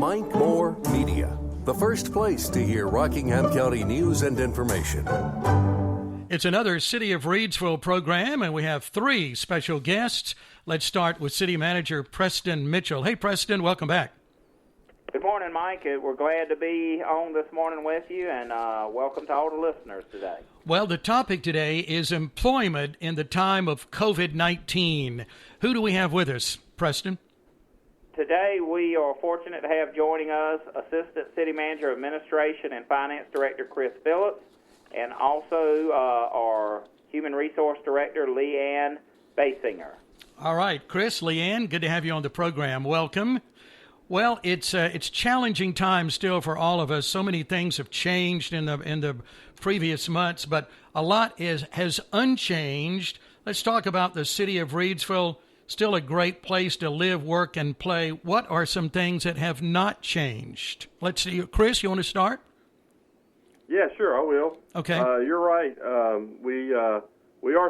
Mike Moore Media, the first place to hear Rockingham County news and information. It's another City of Reedsville program, and we have three special guests. Let's start with City Manager Preston Mitchell. Hey, Preston, welcome back. Good morning, Mike. We're glad to be on this morning with you, and welcome to all the listeners today. Well, the topic today is employment in the time of COVID-19. Who do we have with us, Preston? Today, we are fortunate to have joining us Assistant City Manager of Administration and Finance Director Chris Phillips, and also our Human Resource Director, Leigh Basinger. All right, Chris, Leigh, good to have you on the program. Welcome. Well, it's challenging times still for all of us. So many things have changed in the previous months, but a lot has unchanged. Let's talk about the City of Reedsville. Still a great place to live, work, and play. What are some things that have not changed? Let's see. Chris, you want to start? Yeah, sure, I will. Okay. You're right. We are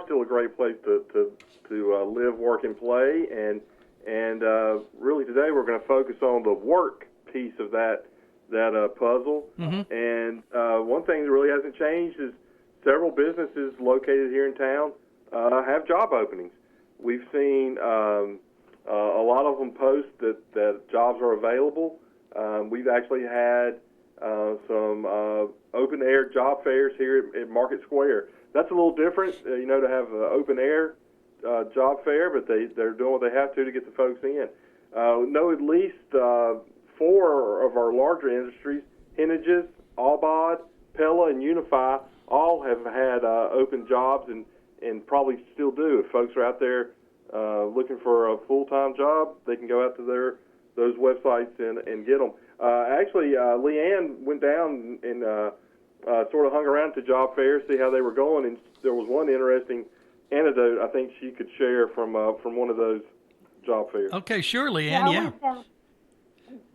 still a great place to live, work, and play, and really today we're going to focus on the work piece of that puzzle. Mm-hmm. And one thing that really hasn't changed is several businesses located here in town have job openings. We've seen a lot of them post that jobs are available. We've actually had some open-air job fairs here at Market Square. That's a little different, to have an open-air job fair, but they're doing what they have to get the folks in. Know at least 4 of our larger industries, Hennages, Albod, Pella, and Unify, all have had open jobs and probably still do. If folks are out there looking for a full-time job, they can go out to those websites and get them. Actually, Leigh went down and sort of hung around to job fairs, see how they were going, and there was one interesting anecdote I think she could share from one of those job fairs. Okay, sure, Leigh.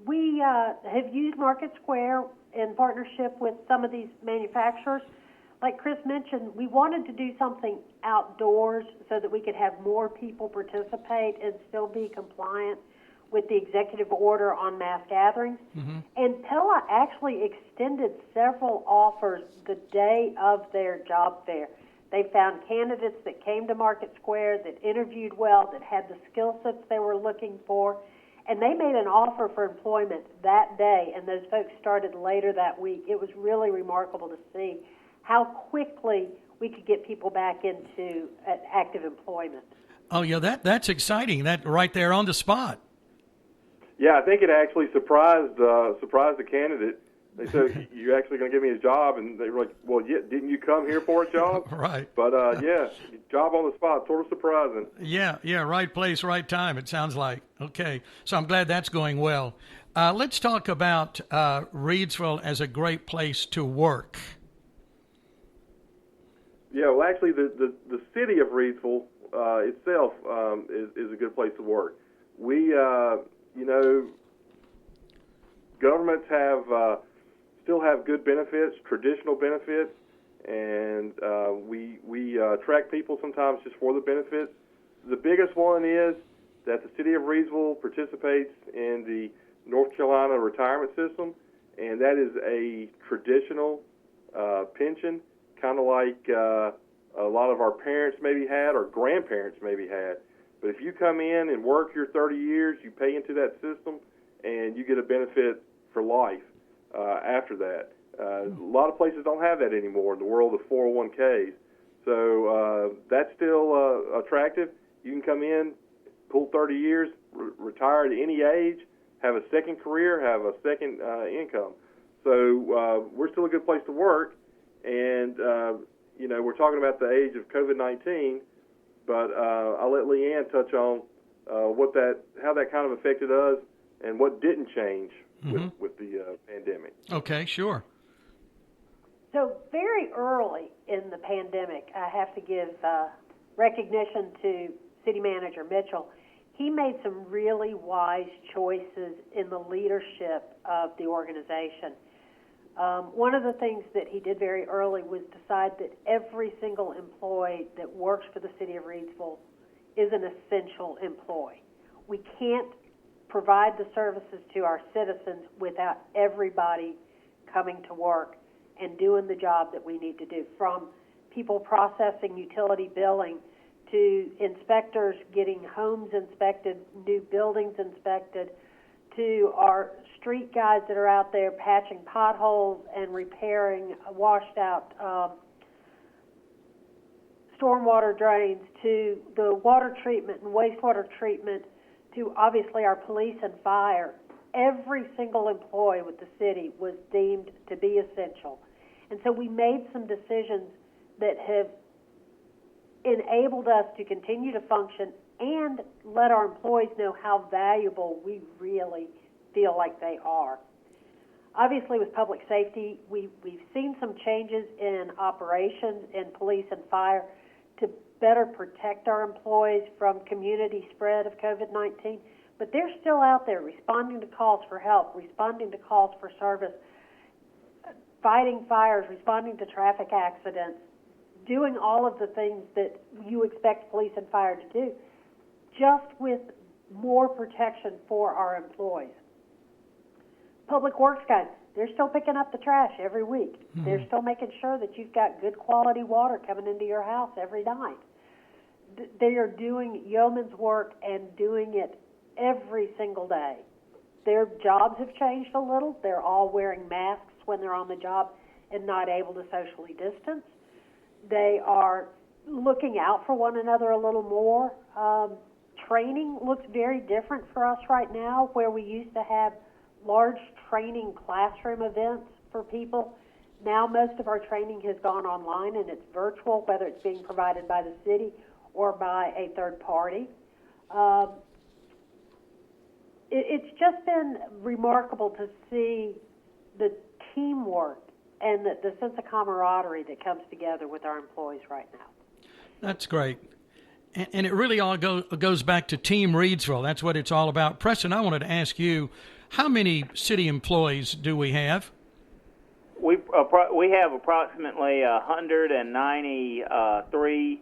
We have used Market Square in partnership with some of these manufacturers. Like Chris mentioned, we wanted to do something outdoors so that we could have more people participate and still be compliant with the executive order on mass gatherings. Mm-hmm. And Pella actually extended several offers the day of their job fair. They found candidates that came to Market Square, that interviewed well, that had the skill sets they were looking for, and they made an offer for employment that day, and those folks started later that week. It was really remarkable to see how quickly we could get people back into active employment. Oh, yeah, that's exciting. That right there on the spot. Yeah, I think it actually surprised the candidate. They said, "You're actually going to give me a job?" And they were like, "Well, yeah, didn't you come here for a job?" Right. But yeah, job on the spot, sort of surprising. Yeah, right place, right time. It sounds like. Okay, so I'm glad that's going well. Let's talk about Reedsville as a great place to work. Yeah, well, actually, the city of Reedsville itself is a good place to work. We, governments still have good benefits, traditional benefits, and we attract people sometimes just for the benefits. The biggest one is that the city of Reedsville participates in the North Carolina retirement system, and that is a traditional pension, kind of like a lot of our parents maybe had or grandparents maybe had. But if you come in and work your 30 years, you pay into that system, and you get a benefit for life after that. A lot of places don't have that anymore in the world of 401ks. So that's still attractive. You can come in, pull 30 years, retire at any age, have a second career, have a second income. So we're still a good place to work. And, we're talking about the age of COVID-19, but I'll let Leigh touch on how that kind of affected us and what didn't change with the pandemic. Okay, sure. So very early in the pandemic, I have to give recognition to City Manager Mitchell. He made some really wise choices in the leadership of the organization. One of the things that he did very early was decide that every single employee that works for the city of Reedsville is an essential employee. We can't provide the services to our citizens without everybody coming to work and doing the job that we need to do, from people processing utility billing to inspectors getting homes inspected, new buildings inspected, to our street guys that are out there patching potholes and repairing washed out stormwater drains, to the water treatment and wastewater treatment, to obviously our police and fire. Every single employee with the city was deemed to be essential. And so we made some decisions that have enabled us to continue to function and let our employees know how valuable we really feel like they are. Obviously, with public safety, we've seen some changes in operations in police and fire to better protect our employees from community spread of COVID-19, but they're still out there responding to calls for help, responding to calls for service, fighting fires, responding to traffic accidents, doing all of the things that you expect police and fire to do, just with more protection for our employees. Public Works guys, they're still picking up the trash every week. Mm-hmm. They're still making sure that you've got good quality water coming into your house every night. They are doing yeoman's work and doing it every single day. Their jobs have changed a little. They're all wearing masks when they're on the job and not able to socially distance. They are looking out for one another a little more. Training looks very different for us right now, where we used to have large training classroom events for people. Now most of our training has gone online and it's virtual, whether it's being provided by the city or by a third party. It's just been remarkable to see the teamwork and the sense of camaraderie that comes together with our employees right now. That's great. And it really all goes back to Team Reedsville. That's what it's all about. Preston, I wanted to ask you, how many city employees do we have? We have approximately 193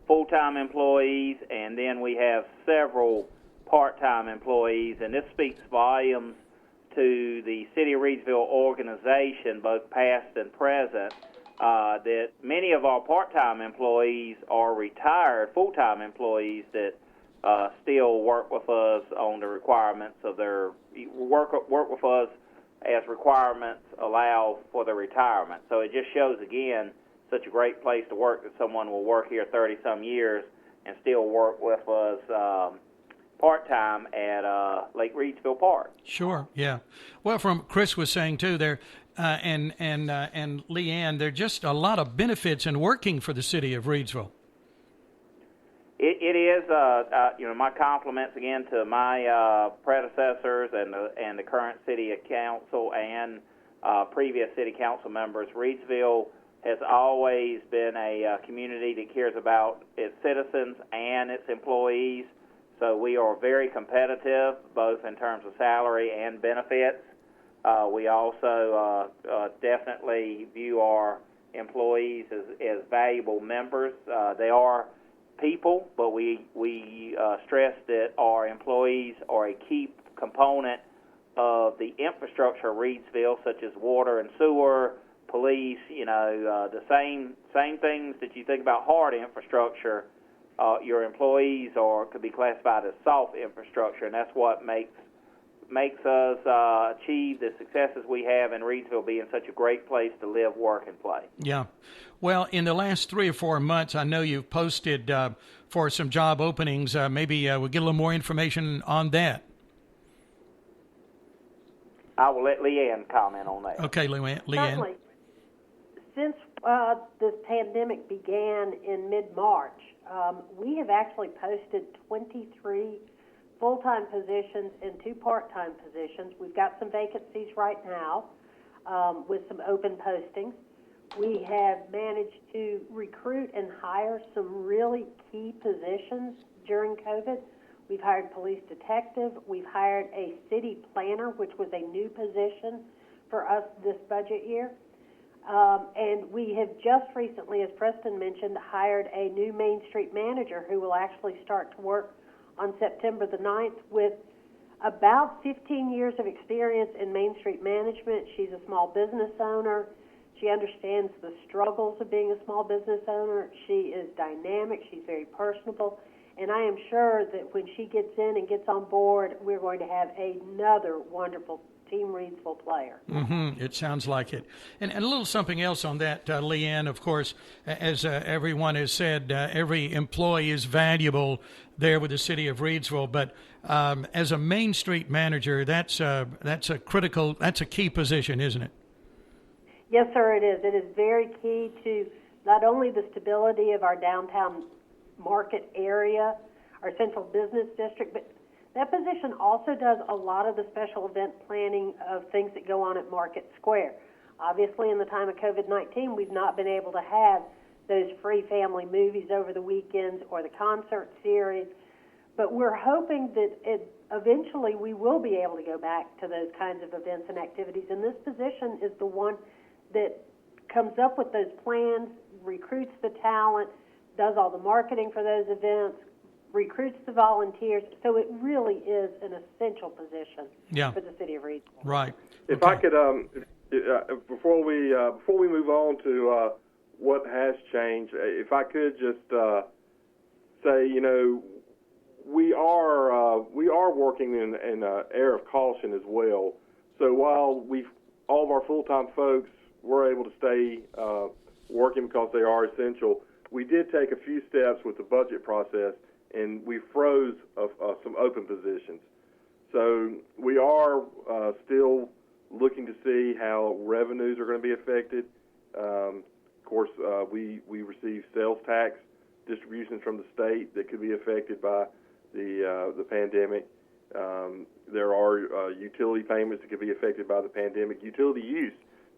full-time employees, and then we have several part-time employees, and this speaks volumes to the City of Reedsville organization, both past and present, that many of our part-time employees are retired full-time employees that still work with us on the requirements of their work with us as requirements allow for their retirement. So it just shows again such a great place to work that someone will work here 30-some years and still work with us part-time at Lake Reedsville Park. Sure, yeah. Well, from Chris was saying too, there and Leanne, there are just a lot of benefits in working for the city of Reedsville. It is, my compliments again to my predecessors and the current city council and previous city council members. Reedsville has always been a community that cares about its citizens and its employees. So we are very competitive, both in terms of salary and benefits. We also definitely view our employees as valuable members. They are people, but we stress that our employees are a key component of the infrastructure of Reedsville, such as water and sewer, police. The same things that you think about hard infrastructure. Your employees could be classified as soft infrastructure, and that's what makes us achieve the successes we have in Reedsville being such a great place to live, work, and play. Yeah. Well, in the last 3 or 4 months, I know you've posted for some job openings. Maybe we'll get a little more information on that. I will let Leanne comment on that. Okay, Leanne. Certainly. Since this pandemic began in mid-March, we have actually posted 23 full-time positions and 2 part-time positions. We've got some vacancies right now with some open postings. We have managed to recruit and hire some really key positions during COVID. We've hired police detective. We've hired a city planner, which was a new position for us this budget year. And we have just recently, as Preston mentioned, hired a new Main Street manager who will actually start to work on September the 9th with about 15 years of experience in Main Street management. She's a small business owner. She understands the struggles of being a small business owner. She is dynamic. She's very personable. And I am sure that when she gets in and gets on board, we're going to have another wonderful Team Reedsville player. Mm-hmm. It sounds like it. And a little something else on that, Leanne, of course, as everyone has said, every employee is valuable there with the city of Reedsville. But as a Main Street manager, that's a key position, isn't it? Yes, sir, it is. It is very key to not only the stability of our downtown market area, our central business district, but that position also does a lot of the special event planning of things that go on at Market Square. Obviously, in the time of COVID-19, we've not been able to have those free family movies over the weekends or the concert series, but we're hoping that eventually we will be able to go back to those kinds of events and activities, and this position is the one that comes up with those plans, recruits the talent, does all the marketing for those events, recruits the volunteers. So it really is an essential position for the city of Reedsville. Right. If I could, before we move on to what has changed, if I could just say, we are working in an air of caution as well. So while all of our full-time folks were able to stay working because they are essential, we did take a few steps with the budget process, and we froze some open positions. So we are still looking to see how revenues are going to be affected. Of course, we receive sales tax distributions from the state that could be affected by the pandemic. There are utility payments that could be affected by the pandemic. Utility use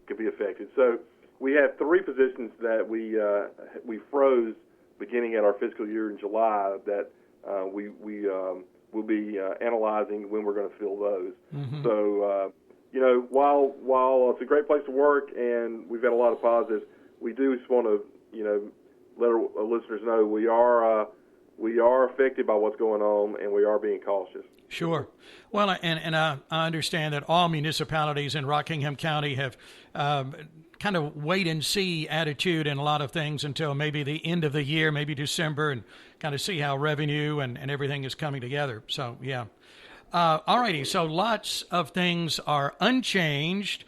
could be affected. So we have 3 positions that we froze beginning at our fiscal year in July that we will be analyzing when we're going to fill those. Mm-hmm. So while it's a great place to work and we've had a lot of positives, we do just want to let our listeners know we are affected by what's going on, and we are being cautious. Sure. Well, and I understand that all municipalities in Rockingham County have kind of wait-and-see attitude in a lot of things until maybe the end of the year, maybe December, and kind of see how revenue and everything is coming together. So, yeah. All righty. So lots of things are unchanged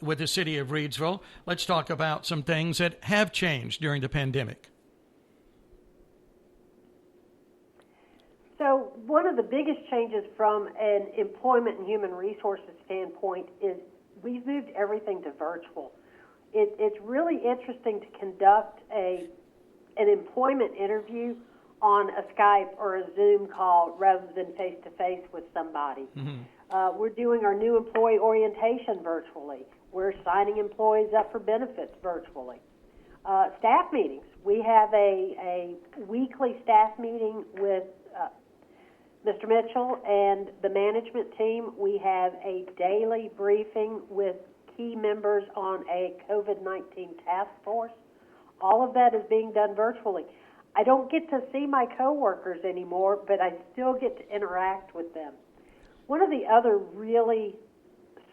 with the city of Reedsville. Let's talk about some things that have changed during the pandemic. So one of the biggest changes from an employment and human resources standpoint is we've moved everything to virtual. It's really interesting to conduct an employment interview on a Skype or a Zoom call rather than face-to-face with somebody. Mm-hmm. We're doing our new employee orientation virtually. We're signing employees up for benefits virtually. Staff meetings. We have a weekly staff meeting with Mr. Mitchell and the management team. We have a daily briefing with key members on a COVID-19 task force. All of that is being done virtually. I don't get to see my coworkers anymore, but I still get to interact with them. One of the other really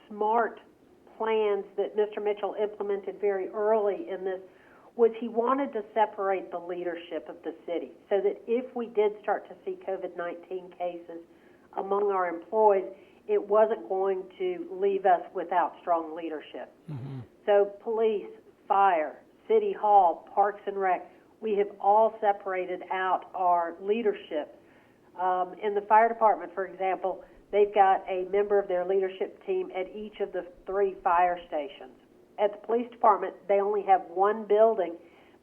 smart plans that Mr. Mitchell implemented very early in this was he wanted to separate the leadership of the city so that if we did start to see COVID-19 cases among our employees, it wasn't going to leave us without strong leadership. Mm-hmm. So police, fire, city hall, parks and rec, we have all separated out our leadership. In the fire department, for example, they've got a member of their leadership team at each of the 3 fire stations. At the police department, they only have 1 building,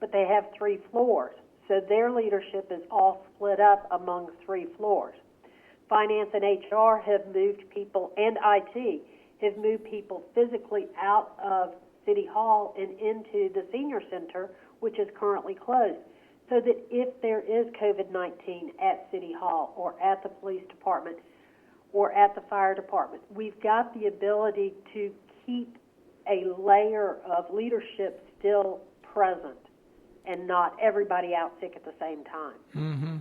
but they have 3 floors. So their leadership is all split up among 3 floors. Finance and HR have moved people, and IT have moved people physically out of City Hall and into the senior center, which is currently closed, so that if there is COVID-19 at City Hall or at the police department or at the fire department, we've got the ability to keep a layer of leadership still present and not everybody out sick at the same time. Mm-hmm.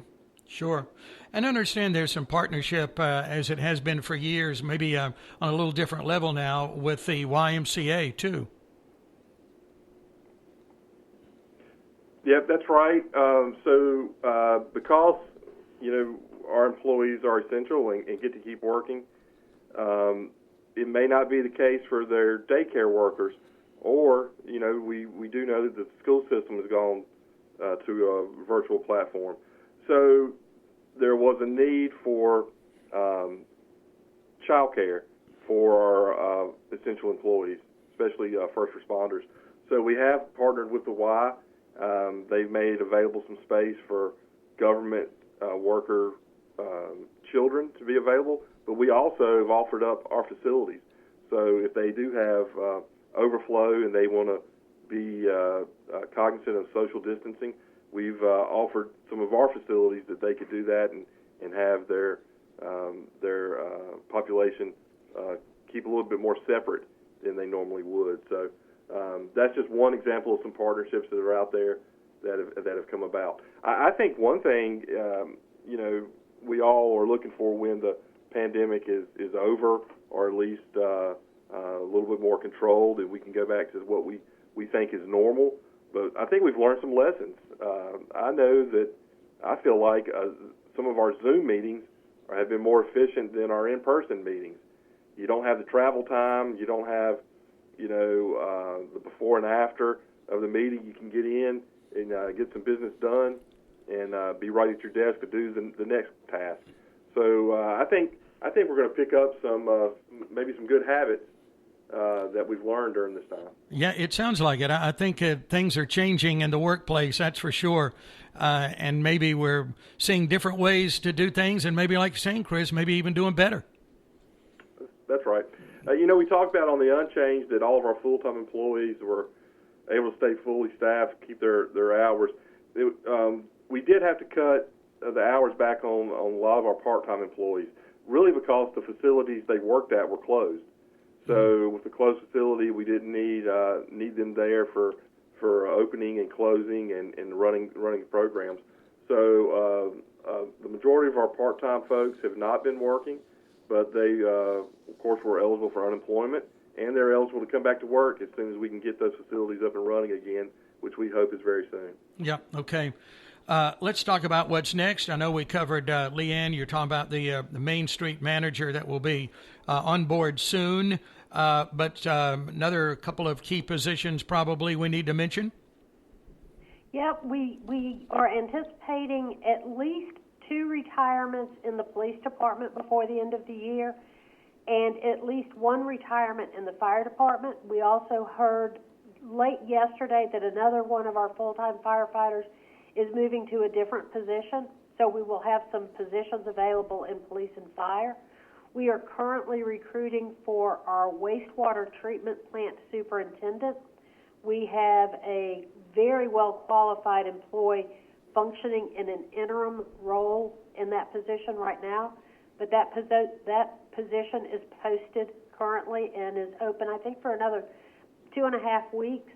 Sure. And I understand there's some partnership, as it has been for years, maybe on a little different level now, with the YMCA, too. Yep, that's right. Because, our employees are essential and get to keep working, it may not be the case for their daycare workers, or, we do know that the school system has gone to a virtual platform. So there was a need for child care for our essential employees, especially first responders. So we have partnered with the Y. They've made available some space for government worker children to be available, but we also have offered up our facilities. So if they do have overflow and they want to be cognizant of social distancing, we've offered some of our facilities that they could do that and have their population keep a little bit more separate than they normally would. So that's just one example of some partnerships that are out there that have come about. I think one thing we all are looking for when the pandemic is over, or at least a little bit more controlled, and we can go back to what we think is normal. But I think we've learned some lessons. I know that I feel like some of our Zoom meetings have been more efficient than our in-person meetings. You don't have the travel time. You don't have, the before and after of the meeting. You can get in and get some business done and be right at your desk to do the next task. So I think we're going to pick up some maybe some good habits that we've learned during this time. Yeah, it sounds like it. I think things are changing in the workplace, that's for sure. And maybe we're seeing different ways to do things, and maybe, like you're saying, Chris, maybe even doing better. That's right. We talked about on the Unchanged that all of our full-time employees were able to stay fully staffed, keep their hours. We did have to cut the hours back on a lot of our part-time employees, really because the facilities they worked at were closed. So with the closed facility, we didn't need them there for opening and closing and running programs. So the majority of our part-time folks have not been working, but they, of course, were eligible for unemployment, and they're eligible to come back to work as soon as we can get those facilities up and running again, which we hope is very soon. Yeah, okay. Let's talk about what's next. I know we covered Leigh Ann. You're talking about the Main Street manager that will be on board soon, but another couple of key positions probably we need to mention. Yep, we are anticipating at least 2 retirements in the police department before the end of the year, and at least 1 retirement in the fire department. We also heard late yesterday that another one of our full-time firefighters is moving to a different position, so we will have some positions available in police and fire. We are currently recruiting for our wastewater treatment plant superintendent. We have a very well-qualified employee functioning in an interim role in that position right now, but that position is posted currently and is open, I think, for another 2.5 weeks.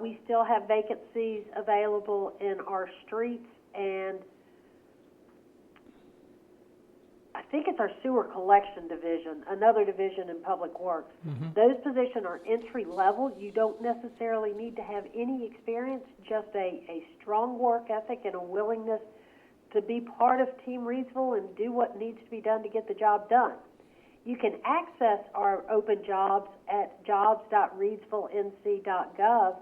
We still have vacancies available in our streets, and I think it's our sewer collection division, another division in public works. Mm-hmm. Those positions are entry level. You don't necessarily need to have any experience, just a strong work ethic and a willingness to be part of Team Reedsville and do what needs to be done to get the job done. You can access our open jobs at jobs.reedsvillenc.gov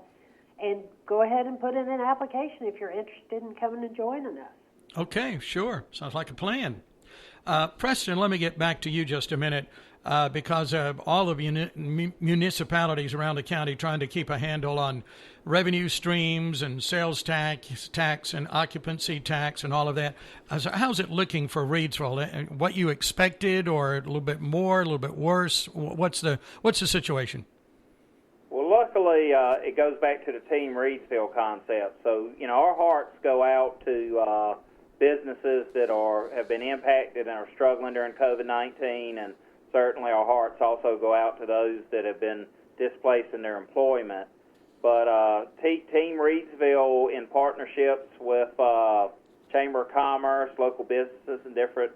and go ahead and put in an application if you're interested in coming and joining us. Okay, sure. Sounds like a plan. Preston, let me get back to you just a minute because all of municipalities around the county trying to keep a handle on revenue streams and sales tax and occupancy tax and all of that. So how's it looking for Reedsville? What you expected, or a little bit more, a little bit worse? What's the situation? Well, luckily, it goes back to the Team Reedsville concept. So, our hearts go out to businesses that have been impacted and are struggling during COVID-19, and certainly our hearts also go out to those that have been displaced in their employment. But Team Reedsville, in partnerships with Chamber of Commerce, local businesses, and different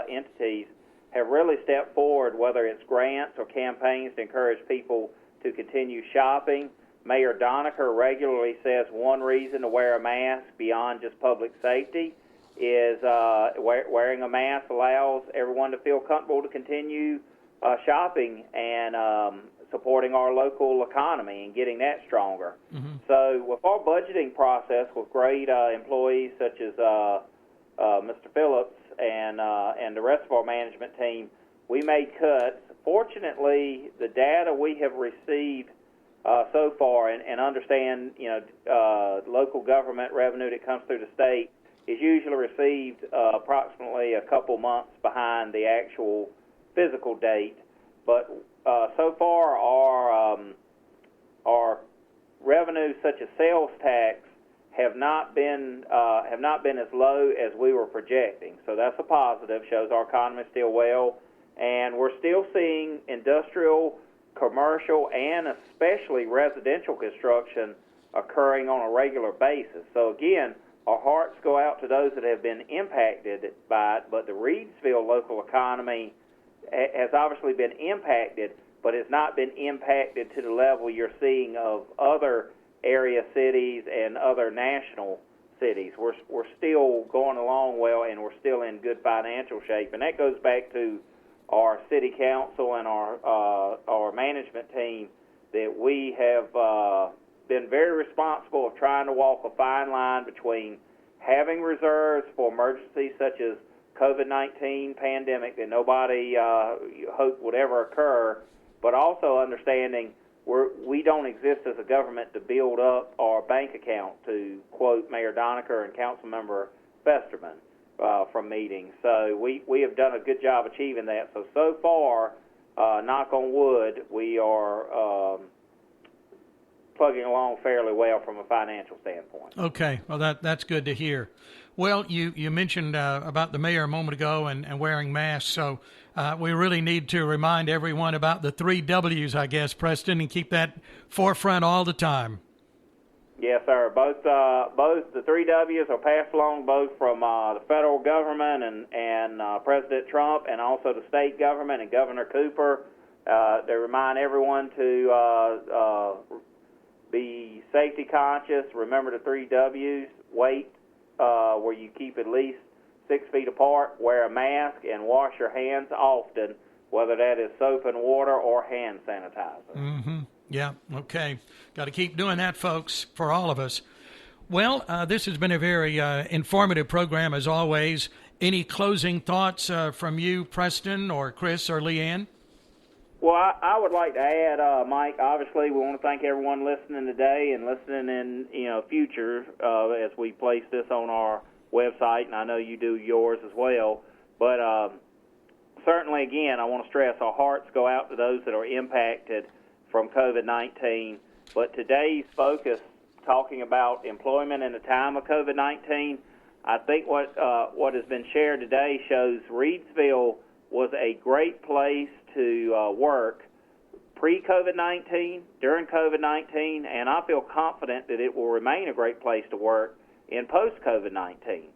entities have really stepped forward, whether it's grants or campaigns to encourage people to continue shopping. Mayor Doniker regularly says one reason to wear a mask beyond just public safety is wearing a mask allows everyone to feel comfortable to continue shopping and supporting our local economy and getting that stronger. Mm-hmm. So with our budgeting process with great employees such as Mr. Phillips and the rest of our management team, we made cuts. Fortunately, the data we have received so far and understand, local government revenue that comes through the state is usually received approximately a couple months behind the actual physical date. But so far, our revenues such as sales tax have not been as low as we were projecting. So that's a positive. Shows our economy is still well, and we're still seeing industrial, commercial, and especially residential construction occurring on a regular basis. So again, our hearts go out to those that have been impacted by it, but the Reedsville local economy has obviously been impacted, but has not been impacted to the level you're seeing of other area cities and other national cities. We're still going along well, and we're still in good financial shape, and that goes back to our city council and our management team, that we have been very responsible of trying to walk a fine line between having reserves for emergencies such as COVID-19 pandemic that nobody hoped would ever occur, but also understanding we don't exist as a government to build up our bank account, to quote Mayor Doniker and Councilmember Festerman from meetings. So we have done a good job achieving that. So far, knock on wood, we are plugging along fairly well from a financial standpoint. Okay, well that's good to hear. Well, you mentioned about the mayor a moment ago and wearing masks, so we really need to remind everyone about the 3 W's, I guess, Preston, and keep that forefront all the time. Yes, sir. Both the 3 W's are passed along both from the federal government and President Trump, and also the state government and Governor Cooper. They remind everyone to be safety conscious. Remember the 3 W's. Wait where you keep at least 6 feet apart. Wear a mask and wash your hands often, whether that is soap and water or hand sanitizer. Mm-hmm. Yeah, okay. Got to keep doing that, folks, for all of us. Well, this has been a very informative program, as always. Any closing thoughts from you, Preston, or Chris, or Leanne? Well, I would like to add, Mike, obviously we want to thank everyone listening today and listening in future as we place this on our website, and I know you do yours as well. But certainly, again, I want to stress our hearts go out to those that are impacted from COVID-19. But today's focus, talking about employment in the time of COVID-19, I think what has been shared today shows Reedsville was a great place to work pre-COVID-19, during COVID-19, and I feel confident that it will remain a great place to work in post-COVID-19.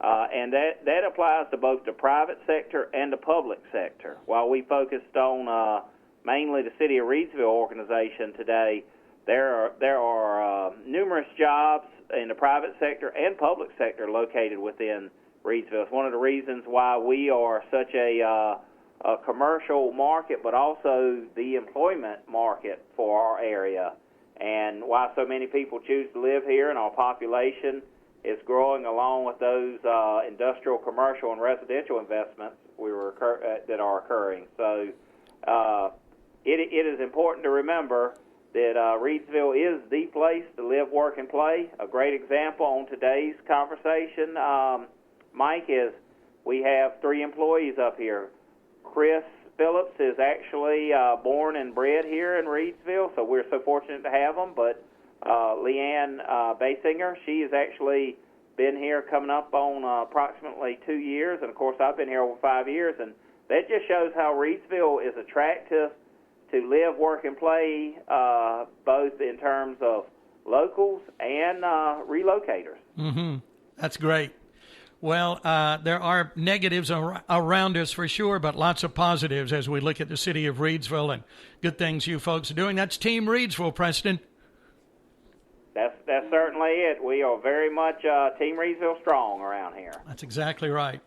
And that applies to both the private sector and the public sector. While we focused on mainly the City of Reedsville organization today, there are numerous jobs in the private sector and public sector located within Reedsville. It's one of the reasons why we are such a commercial market, but also the employment market for our area, and why so many people choose to live here, and our population is growing along with those industrial, commercial, and residential investments that are occurring. So it is important to remember that Reedsville is the place to live, work, and play. A great example on today's conversation, Mike, is we have 3 employees up here. Chris Phillips is actually born and bred here in Reedsville, so we're so fortunate to have him. But Leanne Basinger, she has actually been here coming up on approximately 2 years, and of course I've been here over 5 years, and that just shows how Reedsville is attractive to live, work, and play, both in terms of locals and relocators. Mm-hmm. That's great. Well, there are negatives around us for sure, but lots of positives as we look at the city of Reedsville and good things you folks are doing. That's Team Reedsville, Preston. That's certainly it. We are very much Team Reedsville strong around here. That's exactly right.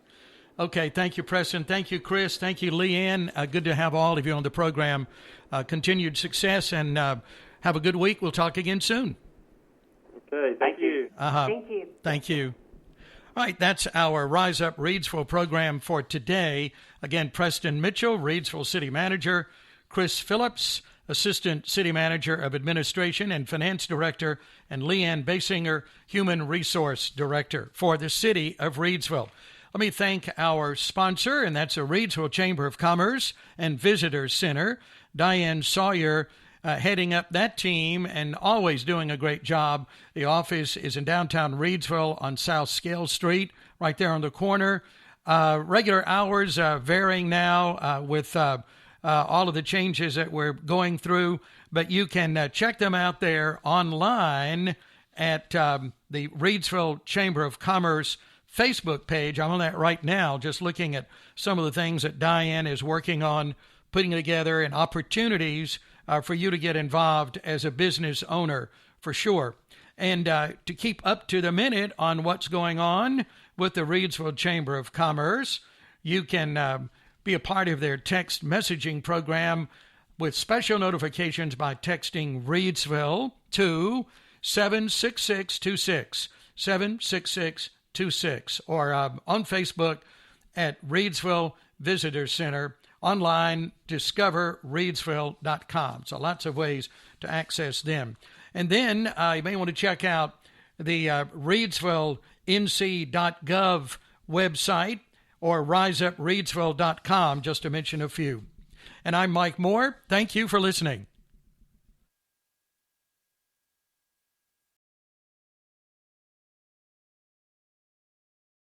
Okay, thank you, Preston. Thank you, Chris. Thank you, Leigh. Good to have all of you on the program. Continued success, and have a good week. We'll talk again soon. Okay, thank you. Thank you. Thank you. All right, that's our Rise Up Reedsville program for today. Again, Preston Mitchell, Reedsville City Manager, Chris Phillips, Assistant City Manager of Administration and Finance Director, and Leigh Basinger, Human Resource Director for the City of Reedsville. Let me thank our sponsor, and that's the Reedsville Chamber of Commerce and Visitors Center. Diane Sawyer heading up that team and always doing a great job. The office is in downtown Reedsville on South Scale Street, right there on the corner. Regular hours varying now with all of the changes that we're going through, but you can check them out there online at the Reedsville Chamber of Commerce Facebook page. I'm on that right now, just looking at some of the things that Diane is working on, putting together, and opportunities for you to get involved as a business owner, for sure. And to keep up to the minute on what's going on with the Reedsville Chamber of Commerce, you can be a part of their text messaging program with special notifications by texting Reedsville to 76626, 76626, or on Facebook at Reedsville Visitor Center. Online, discoverreedsville.com. So lots of ways to access them. And then you may want to check out the ReedsvilleNC.gov website or riseupreedsville.com, just to mention a few. And I'm Mike Moore. Thank you for listening.